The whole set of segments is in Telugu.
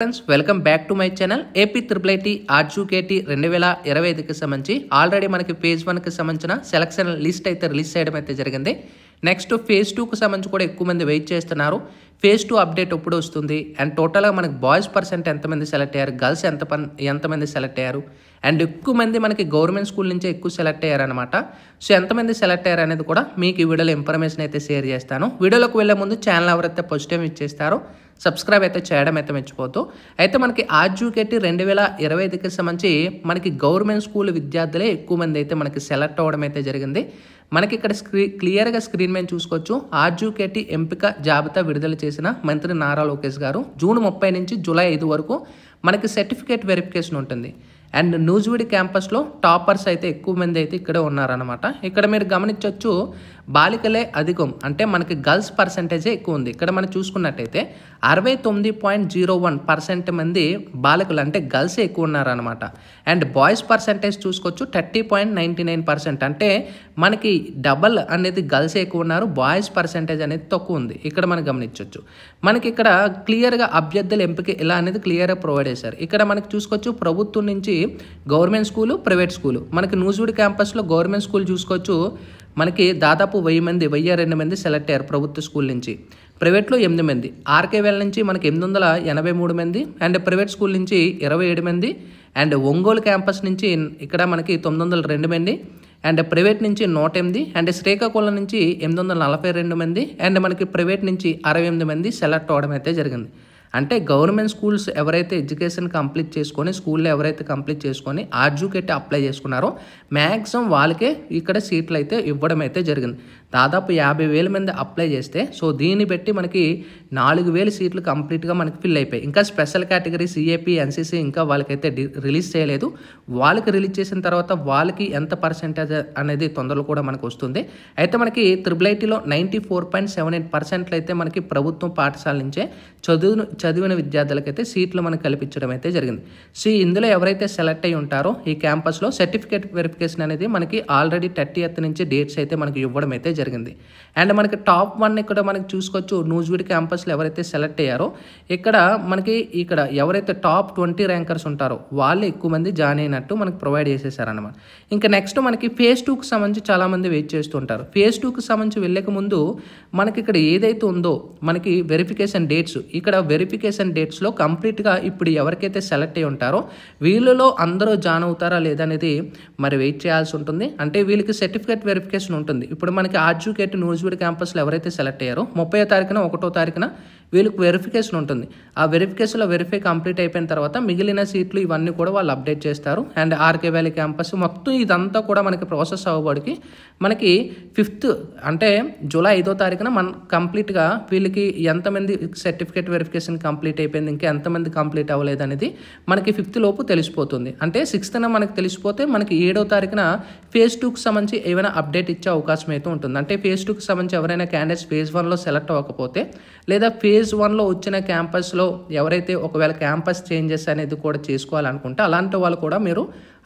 Friends welcome back to my channel AP triple IT RGUKT 2025కి సంబంధించి ఆల్రెడీ మనకి ఫేజ్ 1కి సంబంధించిన సెలక్షన్ లిస్ట్ అయితే రిలీజ్ చేయడం అయితే జరిగింది. నెక్స్ట్ ఫేజ్ 2కి సంబంధించి కూడా ఎక్కువ మంది వెయిట్ చేస్తున్నారు. ఫేజ్ 2 అప్డేట్ ఎప్పుడు వస్తుంది అండ్ టోటల్గా మనకి బాయ్స్ పర్సెంట్ ఎంతమంది సెలెక్ట్ అయ్యారు, గర్ల్స్ ఎంతమంది సెలెక్ట్ అయ్యారు అండ్ ఎక్కువ మంది మనకి గవర్నమెంట్ స్కూల్ నుంచే ఎక్కువ సెలెక్ట్ అయ్యారనమాట. సో ఎంతమంది సెలెక్ట్ అయ్యారు అనేది కూడా మీకు ఈ వీడియోలో ఇన్ఫర్మేషన్ అయితే షేర్ చేస్తాను. వీడియోలోకి వెళ్ళే ముందు ఛానల్ ఎవరైతే ఫస్ట్ టైం ఇచ్చేస్తారో సబ్స్క్రైబ్ అయితే చేయడం అయితే మర్చిపోతూ. అయితే మనకి ఆర్జుకేటీ 2025కి సంబంధించి మనకి గవర్నమెంట్ స్కూల్ విద్యార్థులే ఎక్కువ మంది అయితే మనకి సెలెక్ట్ అవ్వడం అయితే జరిగింది. మనకి ఇక్కడ క్లియర్గా స్క్రీన్ మీద చూసుకోవచ్చు. ఆర్జుకేటీ ఎంపిక జాబితా విడుదల చేసిన మంత్రి నారా లోకేష్ గారు జూన్ 30 నుంచి జూలై 5 వరకు మనకి సర్టిఫికేట్ వెరిఫికేషన్ ఉంటుంది. అండ్ నూజివీడు క్యాంపస్లో టాపర్స్ అయితే ఎక్కువ మంది అయితే ఇక్కడే ఉన్నారనమాట. ఇక్కడ మీరు గమనించవచ్చు బాలికలే అధికం, అంటే మనకి గర్ల్స్ పర్సంటేజే ఎక్కువ ఉంది. ఇక్కడ మనం చూసుకున్నట్టయితే 69.01% మంది బాలికలు అంటే గర్ల్సే ఎక్కువ ఉన్నారనమాట. అండ్ బాయ్స్ పర్సంటేజ్ చూసుకోవచ్చు 30.99%, అంటే మనకి డబల్ అనేది గర్ల్సే ఎక్కువ ఉన్నారు, బాయ్స్ పర్సంటేజ్ అనేది తక్కువ ఉంది. ఇక్కడ మనం గమనించవచ్చు. మనకి ఇక్కడ క్లియర్గా అభ్యర్థుల ఎంపిక ఇలా అనేది క్లియర్గా ప్రొవైడ్ చేశారు. ఇక్కడ మనకి చూసుకోవచ్చు ప్రభుత్వం నుంచి గవర్నమెంట్ స్కూలు, ప్రైవేట్ స్కూలు. మనకి నూజివీడు క్యాంపస్లో గవర్నమెంట్ స్కూల్ చూసుకోవచ్చు మనకి దాదాపు 1002 మంది సెలెక్ట్ అయ్యారు ప్రభుత్వ స్కూల్ నుంచి. ప్రైవేట్లో 8 మంది, ఆర్కేవేల్ నుంచి మనకి 883 మంది అండ్ ప్రైవేట్ స్కూల్ నుంచి 27 మంది అండ్ ఒంగోలు క్యాంపస్ నుంచి ఇక్కడ మనకి 902 మంది అండ్ ప్రైవేట్ నుంచి 108 అండ్ శ్రీకాకుళం నుంచి 842 మంది అండ్ మనకి ప్రైవేట్ నుంచి 68 మంది సెలెక్ట్ అవ్వడం అయితే జరిగింది. అంటే గవర్నమెంట్ స్కూల్స్ ఎవరైతే ఎడ్యుకేషన్ కంప్లీట్ చేసుకొని స్కూల్లో ఎవరైతే కంప్లీట్ చేసుకొని ఆర్జుకేటీ అప్లై చేసుకున్నారో మ్యాక్సిమం వాళ్ళకే ఇక్కడ సీట్లు అయితే ఇవ్వడం అయితే జరిగింది. దాదాపు 50,000 మంది అప్లై చేస్తే సో దీన్ని బట్టి మనకి 4,000 సీట్లు కంప్లీట్గా మనకి ఫిల్ అయిపోయి. ఇంకా స్పెషల్ కేటగిరీ సిఏపి, ఎన్సీసీ ఇంకా వాళ్ళకైతే రిలీజ్ చేయలేదు. వాళ్ళకి రిలీజ్ చేసిన తర్వాత వాళ్ళకి ఎంత పర్సెంటేజ్ అనేది తొందరలో కూడా మనకు వస్తుంది. అయితే మనకి ట్రిపుల్ ఐటీలో 94.78% అయితే మనకి ప్రభుత్వం పాఠశాల నుంచే చదివిన విద్యార్థులకైతే సీట్లు మనకు కల్పించడం అయితే జరిగింది. సో ఇందులో ఎవరైతే సెలెక్ట్ అయి ఉంటారో ఈ క్యాంపస్లో సర్టిఫికేట్ వెరిఫికేషన్ అనేది మనకి ఆల్రెడీ 30th నుంచి డేట్స్ అయితే మనకి ఇవ్వడం అయితే జరిగింది. అండ్ మనకి టాప్ 1 ఇక్కడ మనకి చూసుకోవచ్చు నూజివీడు క్యాంపస్లో ఎవరైతే సెలెక్ట్ అయ్యారో ఇక్కడ ఎవరైతే టాప్ 20 ర్యాంకర్స్ ఉంటారో వాళ్ళు ఎక్కువ మంది జాయిన్ అయినట్టు మనకి ప్రొవైడ్ చేసేసారనమాట. ఇంకా నెక్స్ట్ మనకి ఫేజ్ 2కి సంబంధించి చాలామంది వెయిట్ చేస్తుంటారు. ఫేజ్ 2కి సంబంధించి వెళ్ళక ముందు మనకి ఇక్కడ ఏదైతే ఉందో మనకి వెరిఫికేషన్ డేట్స్, ఇక్కడ వెరిఫికేషన్ డేట్స్లో కంప్లీట్గా ఇప్పుడు ఎవరికైతే సెలెక్ట్ అయి ఉంటారో వీళ్ళలో అందరూ జాయిన్ అవుతారా లేదా అనేది మరి వెయిట్ చేయాల్సి ఉంటుంది. అంటే వీళ్ళకి సర్టిఫికేట్ వెరిఫికేషన్ ఉంటుంది. ఇప్పుడు మనకి ఆర్జుకేటీ నూజివీడు క్యాంపస్లో ఎవరైతే సెలెక్ట్ అయ్యారో 30వ తారీఖున 1వ తారీఖున వీళ్ళకి వెరిఫికేషన్ ఉంటుంది. ఆ వెరిఫికేషన్లో వెరిఫై కంప్లీట్ అయిపోయిన తర్వాత మిగిలిన సీట్లు ఇవన్నీ కూడా వాళ్ళు అప్డేట్ చేస్తారు. అండ్ ఆర్కే వ్యాలీ క్యాంపస్ మొత్తం ఇదంతా కూడా మనకి ప్రాసెస్ అవ్వబడికి మనకి 5th అంటే జూలై 5వ తారీఖున మన కంప్లీట్గా వీళ్ళకి ఎంతమంది సర్టిఫికేట్ వెరిఫికేషన్ కంప్లీట్ అయిపోయింది, ఇంకా ఎంతమంది కంప్లీట్ అవ్వలేదు అనేది మనకి 5th లోపు తెలిసిపోతుంది. అంటే 6th మనకి తెలిసిపోతే మనకి 7వ తారీఖున ఫేజ్ 2కి సంబంధించి ఏమైనా అప్డేట్ ఇచ్చే అవకాశం అయితే ఉంటుంది. అంటే ఫేజ్ 2కి సంబంధించి ఎవరైనా క్యాండిడేట్స్ ఫేజ్ 1లో సెలెక్ట్ అవ్వకపోతే లేదా ఫేజ్ 1లో వచ్చిన క్యాంపస్లో ఎవరైతే ఒకవేళ క్యాంపస్ చేంజెస్ అనేది కూడా చేసుకోవాలనుకుంటే అలాంటి వాళ్ళు కూడా మీరు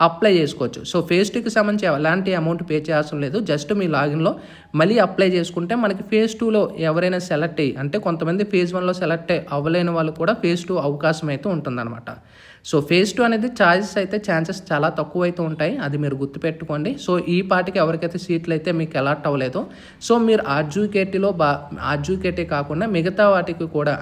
అప్లై చేసుకోవచ్చు. సో ఫేజ్ 2కి సంబంధించి ఎలాంటి అమౌంట్ పే చేయాల్సిన లేదు. జస్ట్ మీ లాగిన్లో మళ్ళీ అప్లై చేసుకుంటే మనకి ఫేజ్ 2లో ఎవరైనా సెలెక్ట్ అయ్యి, అంటే కొంతమంది ఫేజ్ 1లో సెలెక్ట్ అవ్వలేని వాళ్ళు కూడా ఫేజ్ 2 అవకాశం అయితే ఉంటుందన్నమాట. సో ఫేజ్ 2 అనేది ఛాన్సెస్ చాలా తక్కువ అయితే ఉంటాయి, అది మీరు గుర్తుపెట్టుకోండి. సో ఈ పాటికి ఎవరికైతే సీట్లు అయితే మీకు అలాట్ అవ్వలేదు సో మీరు ఆర్జుకేటీ కాకుండా మిగతా వాటికి కూడా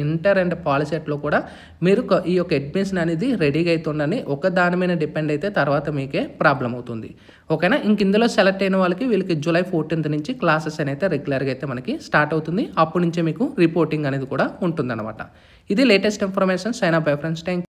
ఇంటర్ అండ్ పాలిసెట్లో కూడా మీరు ఈ యొక్క అడ్మిషన్ అనేది రెడీగా అవుతుందని ఒక దాని మీద డిపెండ్ అయితే తర్వాత మీకే ప్రాబ్లం అవుతుంది. ఓకేనా. ఇంక ఇందులో సెలెక్ట్ అయిన వాళ్ళకి వీళ్ళకి జూలై 14th నుంచి క్లాసెస్ అయితే రెగ్యులర్గా అయితే మనకి స్టార్ట్ అవుతుంది. అప్పటి నుంచే మీకు రిపోర్టింగ్ అనేది కూడా ఉంటుందన్నమాట. ఇది latest information. Sign up bye friends. Thank